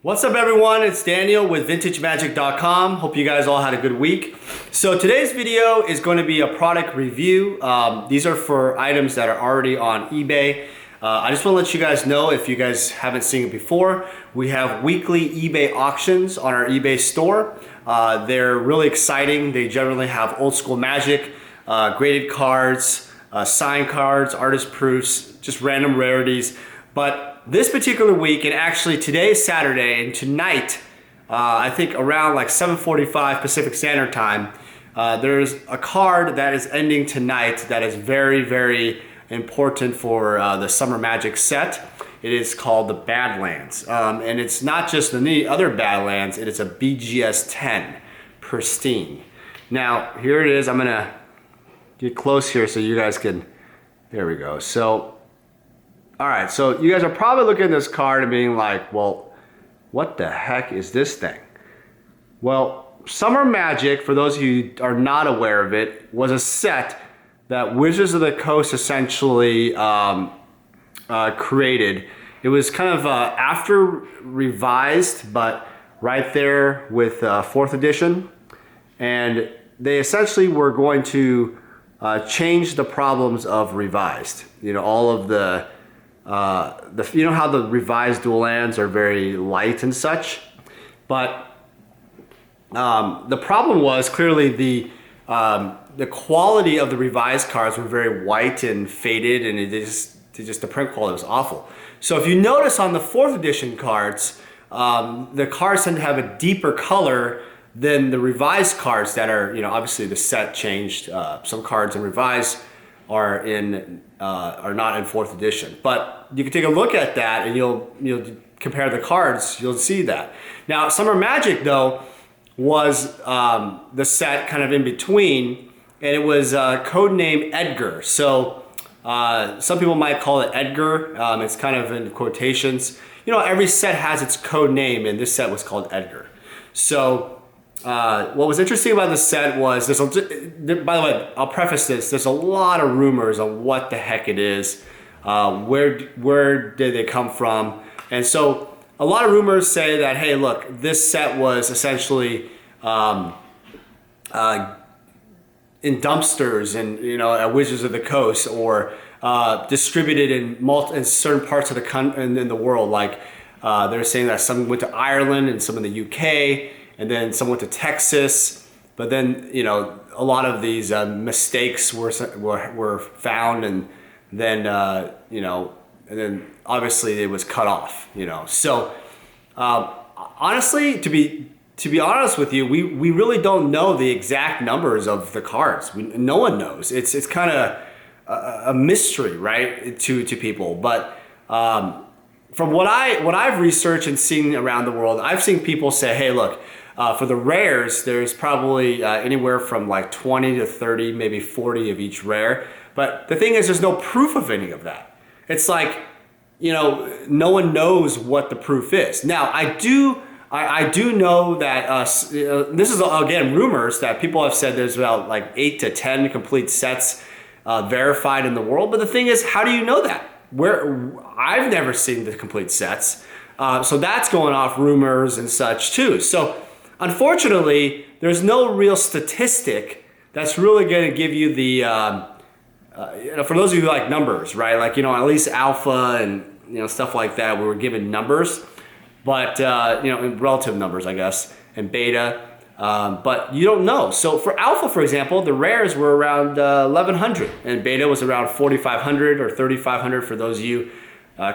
What's up everyone, it's Daniel with VintageMagic.com. Hope you guys all had a good week. So today's video is going to be a product review. These are for items that are already on eBay. I just want to let you guys know, if you guys haven't seen it before, we have weekly eBay auctions on our eBay store. They're really exciting. They generally have old school Magic, graded cards, signed cards, artist proofs, just random rarities. But this particular week, and actually today is Saturday, and tonight, I think around like 7:45 Pacific Standard Time, there's a card that is ending tonight that is very, very important for the Summer Magic set. It is called the Badlands. And it's not just any other Badlands, it is a BGS 10 pristine. Now, here it is. I'm gonna get close here so you guys can, there we go. So, all right, so you guys are probably looking at this card and being like, well, what the heck is this thing? Well, Summer Magic, for those of you who are not aware of it, was a set that Wizards of the Coast essentially created. It was kind of after revised, but right there with 4th edition. And they essentially were going to change the problems of revised. You know, all of you know how the revised dual lands are very light and such, but the problem was clearly the quality of the revised cards were very white and faded, and the print quality was awful. So if you notice on the 4th edition cards, the cards tend to have a deeper color than the revised cards that are, you know, obviously the set changed. Some cards in revised are not in 4th edition, but you can take a look at that and you'll compare the cards, you'll see that. Now Summer Magic though was the set kind of in between, and it was codename Edgar. So some people might call it Edgar. It's kind of in quotations. You know, every set has its code name, and this set was called Edgar. So what was interesting about this set was, by the way, I'll preface this, there's a lot of rumors on what the heck it is, where did they come from, and so a lot of rumors say that, hey look, this set was essentially in dumpsters and, you know, at Wizards of the Coast, or distributed in certain parts of the world. Like they're saying that some went to Ireland and some in the UK, and then some went to Texas. But then, you know, a lot of these mistakes were found, and then you know, and then obviously it was cut off. You know, so honestly, to be honest with you, we really don't know the exact numbers of the cards. No one knows. It's kind of a mystery, right, to people. But from what I've researched and seen around the world, I've seen people say, hey, look, for the rares, there's probably anywhere from like 20 to 30, maybe 40 of each rare. But the thing is, there's no proof of any of that. It's like, you know, no one knows what the proof is. Now, I do know that this is, again, rumors that people have said there's about like 8 to 10 complete sets verified in the world. But the thing is, how do you know that? I've never seen the complete sets. So that's going off rumors and such too. So unfortunately, there's no real statistic that's really going to give you the, you know, for those of you who like numbers, right? Like, you know, at least alpha and, you know, stuff like that, we were given numbers, but, you know, in relative numbers, I guess, and beta, but you don't know. So for alpha, for example, the rares were around 1100, and beta was around 4500 or 3500 for those of you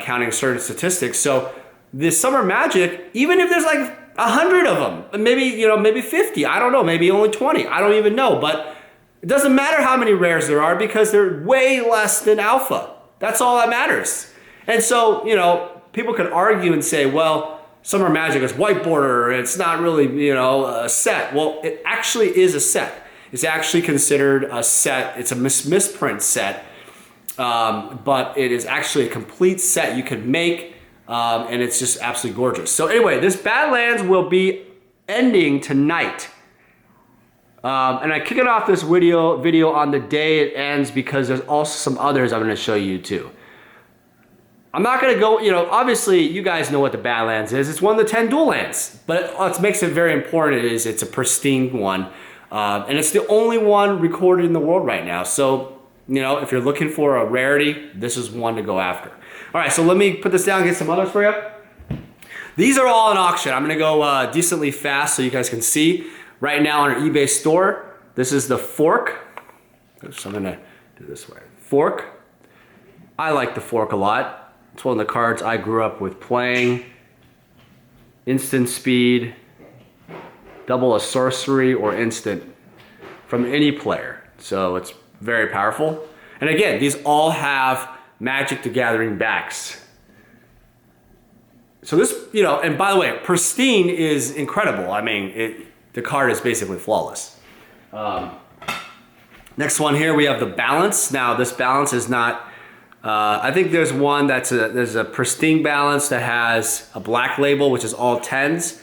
counting certain statistics. So this Summer Magic, even if there's like 100 of them, maybe, you know, maybe 50, I don't know, maybe only 20, I don't even know, but it doesn't matter how many rares there are because they're way less than alpha. That's all that matters. And so, you know, people could argue and say, well, Summer Magic is white border, it's not really, you know, a set. Well, it actually is a set. It's actually considered a set. It's a misprint set, but it is actually a complete set you can make, and it's just absolutely gorgeous. So anyway, this Badlands will be ending tonight. And I kick it off this video on the day it ends because there's also some others I'm going to show you too. I'm not going to go, you know, obviously you guys know what the Badlands is. It's one of the 10 dual lands. But what makes it very important is it's a pristine one. And it's the only one recorded in the world right now. So, you know, if you're looking for a rarity, this is one to go after. All right, so let me put this down and get some others for you. These are all in auction. I'm gonna go decently fast so you guys can see. Right now on our eBay store, this is the fork. So I'm gonna do this way. Fork. I like the fork a lot. It's one of the cards I grew up with playing. Instant speed, double a sorcery or instant from any player. So it's very powerful. And again, these all have Magic the Gathering backs. So this, you know, and by the way, pristine is incredible. I mean, the card is basically flawless. Next one here, we have the balance. Now this balance is not, I think there's one there's a pristine balance that has a black label, which is all 10s.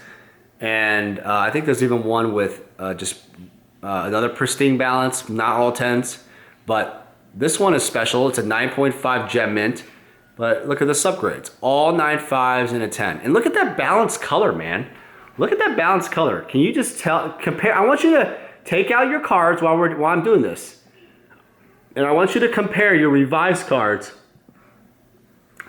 And I think there's even one with just another pristine balance, not all 10s. But this one is special. It's a 9.5 gem mint. But look at the subgrades. All 9.5's and a 10. And look at that balanced color, man. Look at that balanced color. Can you just compare? I want you to take out your cards while I'm doing this. And I want you to compare your revised cards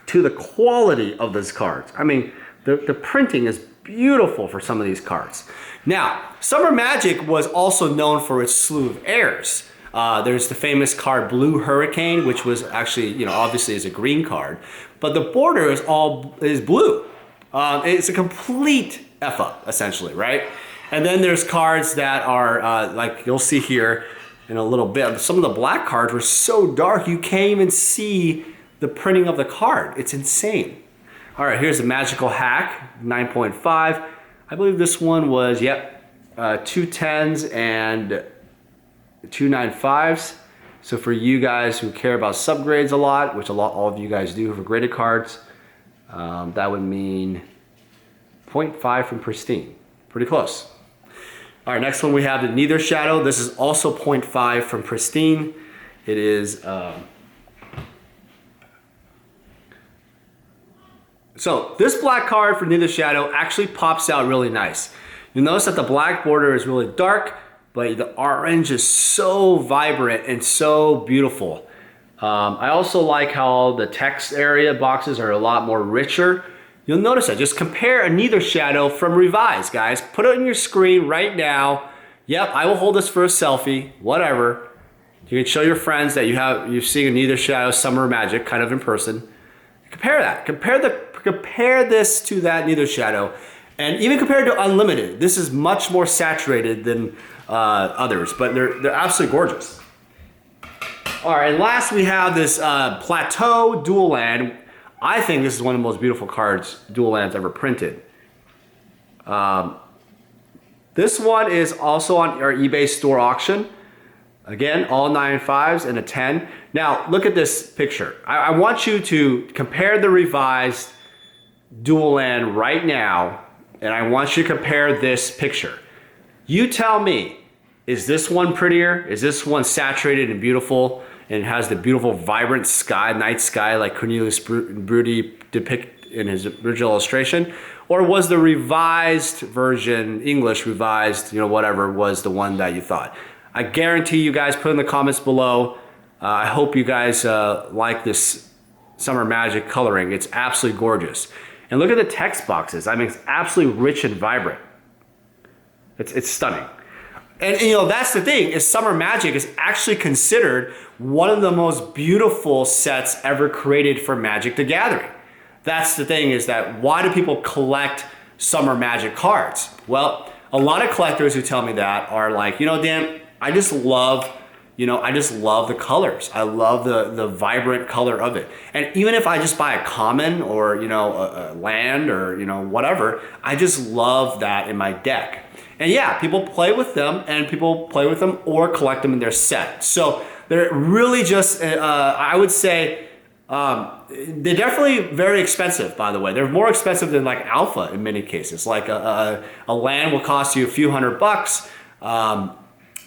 to the quality of these cards. I mean, the printing is beautiful for some of these cards. Now, Summer Magic was also known for its slew of heirs. There's the famous card Blue Hurricane, which was actually, you know, obviously is a green card, but the border is blue. It's a complete F up, essentially, right? And then there's cards that are, like you'll see here in a little bit, some of the black cards were so dark you can't even see the printing of the card. It's insane. All right, here's the Magical Hack, 9.5. I believe this one was, yep, 2 10s and 2 9.5's. So for you guys who care about subgrades a lot, which all of you guys do for graded cards, that would mean 0.5 from pristine. Pretty close. All right, next one we have the Neither Shadow. This is also 0.5 from pristine. It is, so this black card for Neither Shadow actually pops out really nice. You'll notice that the black border is really dark, but the orange is so vibrant and so beautiful. I also like how the text area boxes are a lot more richer. You'll notice that. Just compare a Neither Shadow from Revised, guys. Put it on your screen right now. Yep, I will hold this for a selfie, whatever. You can show your friends that you've seen a Neither Shadow Summer Magic kind of in person. Compare that. Compare this to that Neither Shadow. And even compared to Unlimited, this is much more saturated than others, but they're absolutely gorgeous. All right, and last we have this Plateau Duel land. I think this is one of the most beautiful cards, dual lands ever printed. This one is also on our eBay store auction. Again, all 9.5's and a 10. Now, look at this picture. I want you to compare the revised dual land right now, and I want you to compare this picture. You tell me, is this one prettier? Is this one saturated and beautiful and has the beautiful vibrant sky, night sky like Cornelius Brudi depicted in his original illustration? Or was the revised version, English revised, you know, whatever, was the one that you thought? I guarantee you guys, put in the comments below. I hope you guys like this Summer Magic coloring. It's absolutely gorgeous. And look at the text boxes. I mean, it's absolutely rich and vibrant. It's stunning. And you know, that's the thing, is Summer Magic is actually considered one of the most beautiful sets ever created for Magic the Gathering. That's the thing, is that why do people collect Summer Magic cards? Well, a lot of collectors who tell me that are like, you know, Dan, I just love the colors. I love the vibrant color of it. And even if I just buy a common or, you know, a land or, you know, whatever, I just love that in my deck. And yeah, people play with them or collect them in their set. So they're really just, I would say, they're definitely very expensive, by the way. They're more expensive than like Alpha in many cases. Like a land will cost you a few $100.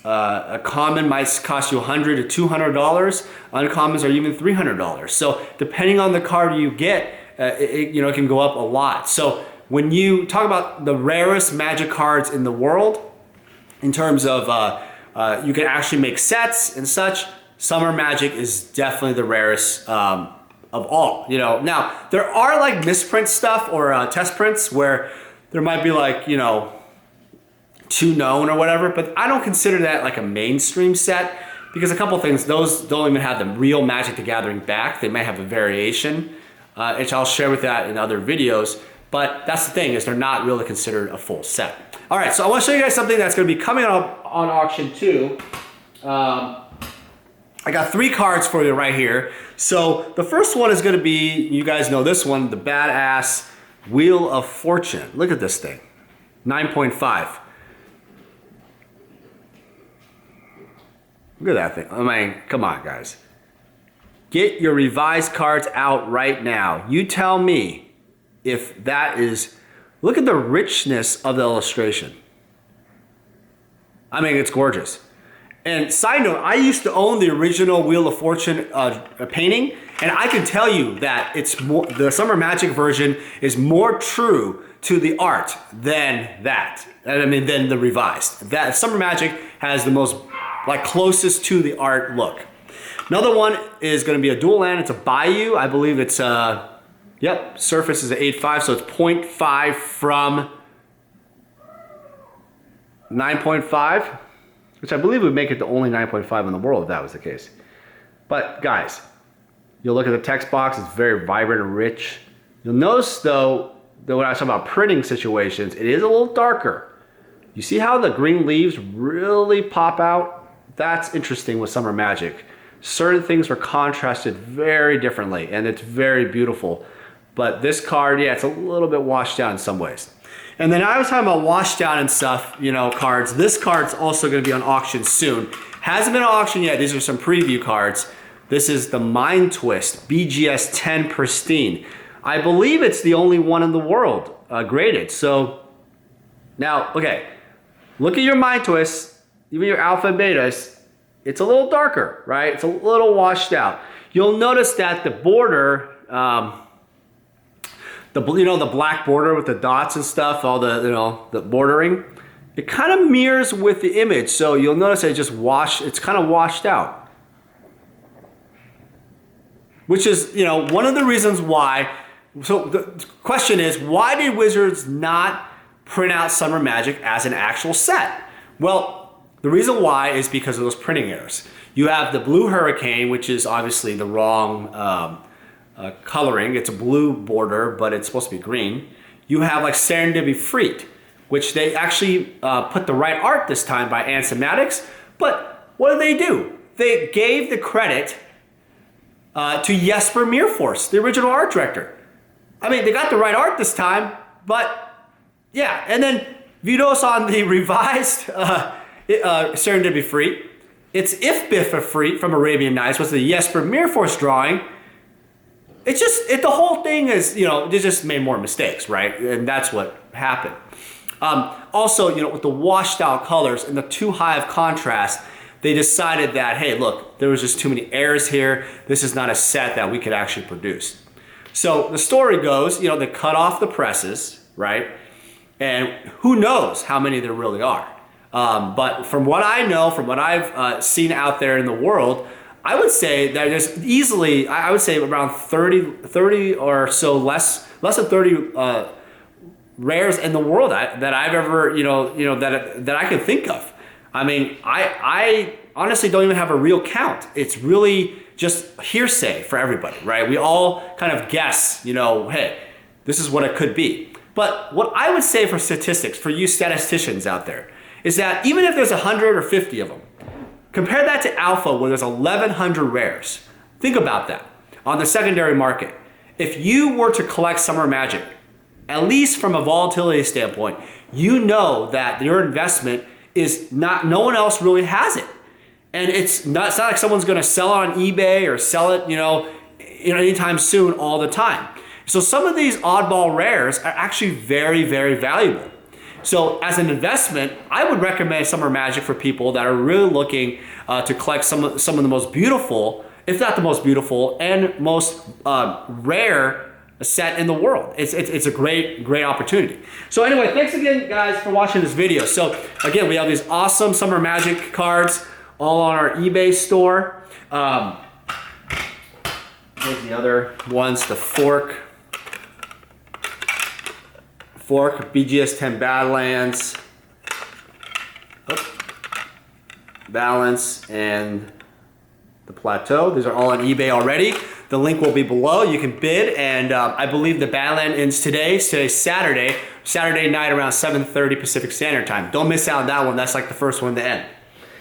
A common might cost you $100 to $200. Uncommons are even $300. So depending on the card you get, it can go up a lot. So when you talk about the rarest Magic cards in the world, in terms of you can actually make sets and such, Summer Magic is definitely the rarest of all. Now there are like misprint stuff or test prints where there might be like two known or whatever, but I don't consider that like a mainstream set because a couple things, those don't even have the real Magic the Gathering back. They might have a variation, which I'll share with that in other videos. But that's the thing, is they're not really considered a full set. All right, so I want to show you guys something that's going to be coming up on auction too. I got 3 cards for you right here. So the first one is going to be, you guys know this one, the badass Wheel of Fortune. Look at this thing, 9.5. Look at that thing. I mean, come on, guys. Get your revised cards out right now. You tell me if that is, look at the richness of the illustration. I mean, it's gorgeous. And side note, I used to own the original Wheel of Fortune painting, and I can tell you that it's more, the Summer Magic version is more true to the art than that. I mean, than the revised. That Summer Magic has the most closest to the art look. Another one is going to be a dual land. It's a Bayou. I believe it's yep, surface is an 8.5, so it's 0.5 from 9.5, which I believe would make it the only 9.5 in the world if that was the case. But guys, you'll look at the text box, it's very vibrant and rich. You'll notice though, that when I was talking about printing situations, it is a little darker. You see how the green leaves really pop out? That's interesting with Summer Magic. Certain things are contrasted very differently, and it's very beautiful. But this card, yeah, it's a little bit washed out in some ways. And then I was talking about washed out and stuff, cards. This card's also going to be on auction soon. Hasn't been on auction yet. These are some preview cards. This is the Mind Twist BGS 10 Pristine. I believe it's the only one in the world graded. So now, okay, look at your Mind Twist. Even your alpha and betas, it's a little darker, right? It's a little washed out. You'll notice that the border, the black border with the dots and stuff, all the the bordering, it kind of mirrors with the image. So you'll notice that it's kind of washed out. Which is, one of the reasons why. So the question is, why did Wizards not print out Summer Magic as an actual set? Well, the reason why is because of those printing errors. You have the Blue Hurricane, which is obviously the wrong coloring. It's a blue border, but it's supposed to be green. You have like Serendipity Freet, which they actually put the right art this time by Ansomatics. But what did they do? They gave the credit to Jesper Meerforce, the original art director. I mean, they got the right art this time, but yeah. And then Vidos on the revised Serendipity Freet. It's If Biffa Freet from Arabian Nights, was the Jesper Meerforce drawing. It's just, the whole thing is, they just made more mistakes, right? And that's what happened. Also, with the washed out colors and the too high of contrast, they decided that, hey, look, there was just too many errors here. This is not a set that we could actually produce. So the story goes, they cut off the presses, right? And who knows how many there really are. But from what I know, from what I've seen out there in the world, I would say that there's easily, I would say around 30 or so, less than 30 rares in the world that I've ever, that I can think of. I mean, I honestly don't even have a real count. It's really just hearsay for everybody, right? We all kind of guess, hey, this is what it could be. But what I would say for statistics, for you statisticians out there, is that even if there's 100 or 50 of them, compare that to Alpha where there's 1,100 rares. Think about that. On the secondary market, if you were to collect Summer Magic, at least from a volatility standpoint, you know that your investment is not, no one else really has it. And it's not like someone's gonna sell it on eBay or sell it, anytime soon all the time. So some of these oddball rares are actually very, very valuable. So as an investment, I would recommend Summer Magic for people that are really looking to collect some of the most beautiful, if not the most beautiful, and most rare set in the world. It's a great opportunity. So anyway, thanks again, guys, for watching this video. So again, we have these awesome Summer Magic cards all on our eBay store. Here's the other ones, the fork BGS 10 Badlands, Balance, and the Plateau. These are all on eBay already. The link will be below. You can bid, and I believe the Badland ends today. Today's Saturday night around 7:30 Pacific Standard Time. Don't miss out on that one. That's like the first one to end.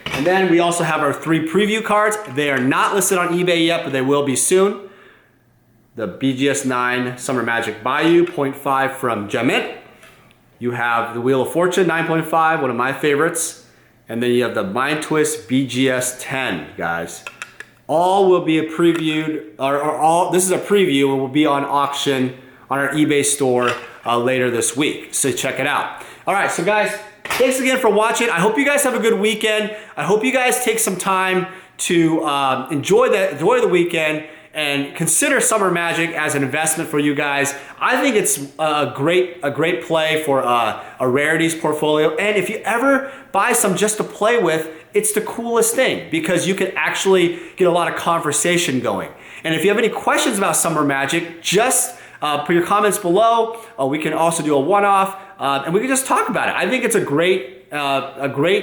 And then we also have our 3 preview cards. They are not listed on eBay yet, but they will be soon. The BGS 9 Summer Magic Bayou 0.5 from Jamit. You have the Wheel of Fortune 9.5, one of my favorites. And then you have the Mind Twist BGS 10, guys. All will be previewed, this is a preview and will be on auction on our eBay store later this week. So check it out. All right, so guys, thanks again for watching. I hope you guys have a good weekend. I hope you guys take some time to enjoy the weekend and consider Summer Magic as an investment for you guys. I think it's a great play for a rarities portfolio. And if you ever buy some just to play with, it's the coolest thing because you can actually get a lot of conversation going. And if you have any questions about Summer Magic, just put your comments below. We can also do a one-off and we can just talk about it. I think it's a great,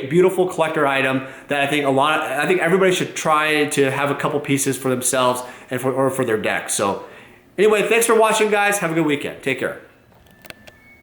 beautiful collector item that I think everybody should try to have a couple pieces for themselves and for their deck. So anyway, thanks for watching, guys. Have a good weekend. Take care.